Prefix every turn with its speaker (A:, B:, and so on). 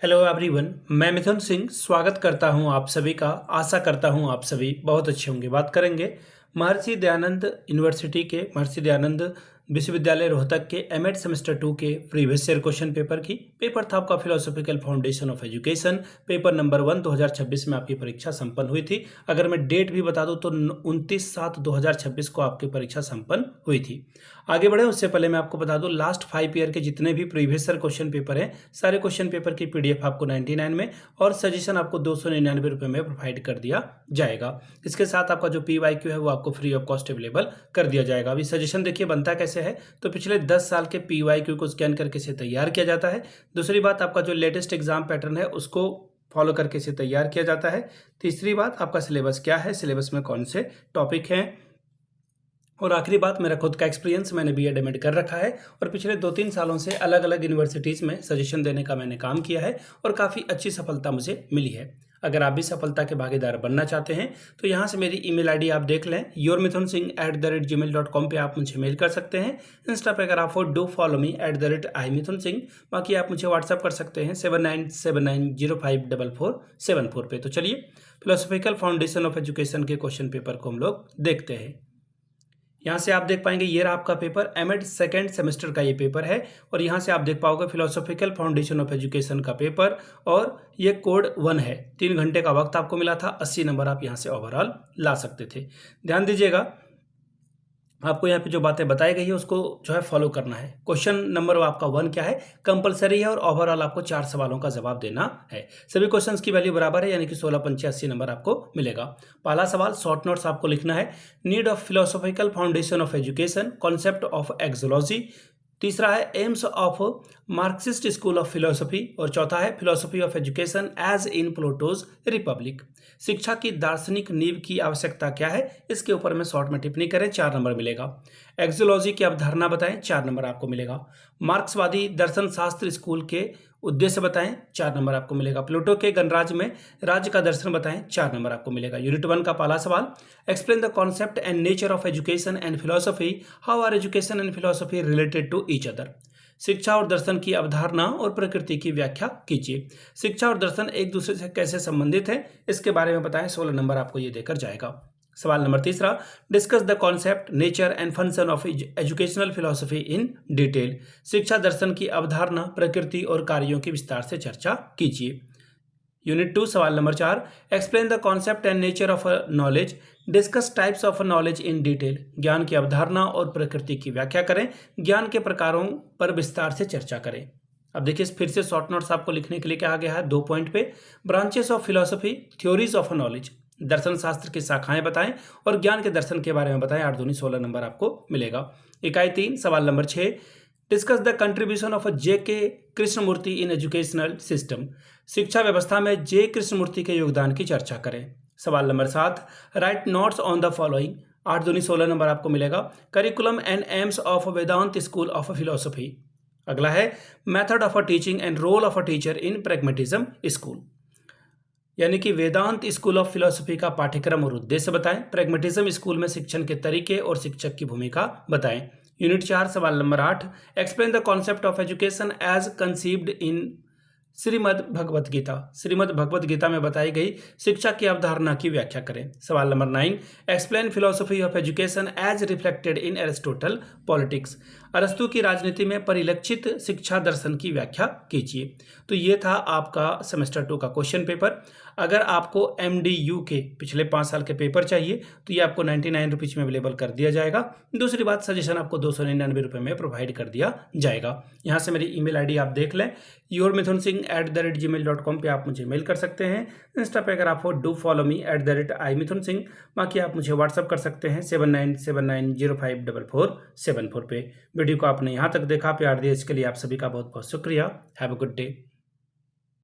A: Hello everyone, मैं मिथुन सिंह स्वागत करता हूं आप सभी का। आशा करता हूं आप सभी बहुत अच्छे होंगे। बात करेंगे महर्षि दयानंद यूनिवर्सिटी के महर्षि दयानंद विश्वविद्यालय रोहतक के एमएड सेमेस्टर 2 के प्रीवियस ईयर क्वेश्चन पेपर की। पेपर था आपका philosophical foundation of education. Paper number 1 2026 में आपकी परीक्षा संपन्न हुई थी। अगर मैं डेट भी बता दूं तो 29/7/2026 को आपकी परीक्षा संपन्न हुई थी। आगे बढ़े उससे पहले मैं आपको बता दूं, लास्ट 5 ईयर के जितने भी प्रीवियस ईयर क्वेश्चन पेपर हैं, सारे क्वेश्चन पेपर की पीडीएफ आपको 99 में और सजेशन आपको 299 रुपये में प्रोवाइड कर दिया जाएगा। इसके साथ आपका जो PYQ है वो आपको फ्री ऑफ कॉस्ट अवेलेबल कर दिया जाएगा। अभी सजेशन देखिए बनता कैसे है, तो पिछले 10 साल के PYQ को स्कैन करके इसे तैयार किया जाता है। दूसरी बात, आपका जो लेटेस्ट एग्जाम पैटर्न है उसको फॉलो करके इसे तैयार किया जाता है। तीसरी बात, आपका सिलेबस क्या है, सिलेबस में कौन से टॉपिक हैं। और आखिरी बात, मेरा खुद का एक्सपीरियंस, मैंने BEd MAd कर रखा है और पिछले 2-3 सालों से अलग अलग यूनिवर्सिटीज़ में सजेशन देने का मैंने काम किया है और काफ़ी अच्छी सफलता मुझे मिली है। अगर आप भी सफलता के भागीदार बनना चाहते हैं तो यहाँ से मेरी ईमेल आईडी आप देख लें, yourmithunsingh@gmail.com पे आप मुझे मेल कर सकते हैं। इंस्टा पे अगर आप हो डू फॉलो मी @imithunsingh। बाकी आप मुझे व्हाट्सअप कर सकते हैं 7979054474 पे। तो चलिए फिलोसॉफिकल फाउंडेशन ऑफ एजुकेशन के क्वेश्चन पेपर को हम लोग देखते हैं। यहाँ से आप देख पाएंगे ये रहा आपका पेपर, एमएड सेकेंड सेमेस्टर का ये पेपर है और यहाँ से आप देख पाओगे फिलोसॉफिकल फाउंडेशन ऑफ एजुकेशन का पेपर और ये कोड 1 है। 3 घंटे का वक्त आपको मिला था, 80 नंबर आप यहाँ से ओवरऑल ला सकते थे। ध्यान दीजिएगा, आपको यहाँ पे जो बातें बताई गई है उसको जो है फॉलो करना है। क्वेश्चन नंबर आपका 1 क्या है, कंपलसरी है और ओवरऑल आपको 4 सवालों का जवाब देना है। सभी क्वेश्चंस की वैल्यू बराबर है, यानी कि 16 पंचे 80 नंबर आपको मिलेगा। पहला सवाल, शॉर्ट नोट्स आपको लिखना है, need of philosophical foundation of education, concept of axiology. तीसरा है aims of Marxist school of philosophy और चौथा है philosophy of education as in Plato's republic. शिक्षा की दार्शनिक नींव की आवश्यकता क्या है, इसके ऊपर में शॉर्ट में टिप्पणी करें, 4 नंबर मिलेगा। एक्सोलॉजी की अवधारणा बताएं, 4 नंबर आपको मिलेगा। मार्क्सवादी दर्शन शास्त्र स्कूल के उद्देश्य बताएं, 4 नंबर आपको मिलेगा। प्लूटो के गणराज्य में राज्य का दर्शन बताएं, 4 नंबर आपको मिलेगा। यूनिट 1 का पहला सवाल, explain the concept and nature of education and philosophy, how are education and philosophy related to each other. शिक्षा और दर्शन की अवधारणा और प्रकृति की व्याख्या कीजिए। शिक्षा और दर्शन एक दूसरे से कैसे संबंधित है, इसके बारे में बताएं, 16 नंबर आपको ये देकर जाएगा। सवाल नंबर तीसरा, discuss the concept nature and function of educational philosophy in detail. शिक्षा दर्शन की अवधारणा, प्रकृति और कार्यों की विस्तार से चर्चा कीजिए। यूनिट 2 सवाल number 4, explain the concept and nature of knowledge, discuss types of knowledge in detail. ज्ञान की अवधारणा और प्रकृति की व्याख्या करें, ज्ञान के प्रकारों पर विस्तार से चर्चा करें। अब देखिए फिर से शॉर्ट नोट्स आपको लिखने के लिए कहा गया है 2 पॉइंट पे, branches of philosophy, theories of knowledge, दर्शन शास्त्र की शाखाएं बताएं और ज्ञान के दर्शन के बारे में बताएं। 8 दूनी 16 नंबर आपको मिलेगा। इकाई 3 सवाल number 6, discuss the contribution of JK Krishnamurti in educational system. शिक्षा व्यवस्था में J कृष्णमूर्ति के योगदान की चर्चा करें। सवाल number 7, right notes on the following. 8 दूनी 16 नंबर आपको मिलेगा। Curriculum and aims of Vedanta school of philosophy. अगला है method of a teaching and role of a teacher in pragmatism school, यानी कि वेदांत स्कूल ऑफ फिलोसफी का पाठ्यक्रम और उद्देश्य बताएं। प्रैग्मेटिज्म स्कूल में शिक्षण के तरीके और शिक्षक की भूमिका बताएं। यूनिट 4 सवाल नंबर 8, explain the concept of education as conceived in Shrimad Bhagavad Gita. Shrimad Bhagavad Gita में बताई गई शिक्षा की अवधारणा की व्याख्या करें। सवाल number 9, explain philosophy of education as reflected in Aristotle politics. अरस्तु की राजनीति में परिलक्षित शिक्षा दर्शन की व्याख्या कीजिए। तो ये था आपका सेमेस्टर 2 का क्वेश्चन पेपर। अगर आपको MDU के पिछले 5 साल के पेपर चाहिए तो ये आपको 99 रुपीज़ में अवेलेबल कर दिया जाएगा। दूसरी बात, सजेशन आपको 299 रुपये में प्रोवाइड कर दिया जाएगा। यहाँ से मेरी ईमेल आईडी आप देख लें, yourmithunsingh@gmail.com पे आप मुझे मेल कर सकते हैं। इंस्टा पे अगर आप हो डू फॉलो मी @imithunsingh। बाकी आप मुझे व्हाट्सअप कर सकते हैं 7979054474 पे। वीडियो को आपने यहाँ तक देखा, प्यार दिया, इसके लिए आप सभी का बहुत बहुत शुक्रिया। Have a good day.